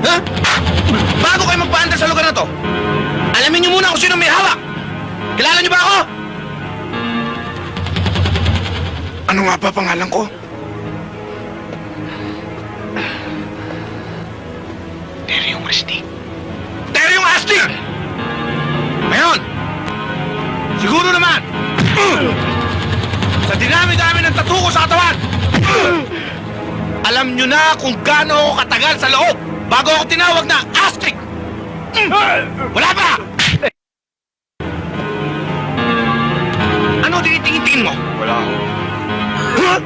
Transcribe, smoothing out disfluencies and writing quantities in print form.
Ha? Bago kayo magpaandar sa lugar na to, alamin niyo muna kung sino may hawak. Kilala niyo ba ako? Ano nga ba pangalan ko? Teryong Astig. Teryong Astig! Ngayon, siguro naman, sa dinami-dami ng tattoo ko sa katawan, alam nyo na kung gaano ako katagal sa loob bago ako tinawag na Astig! Wala ba? Ano tinitingin mo? Wala. Huh?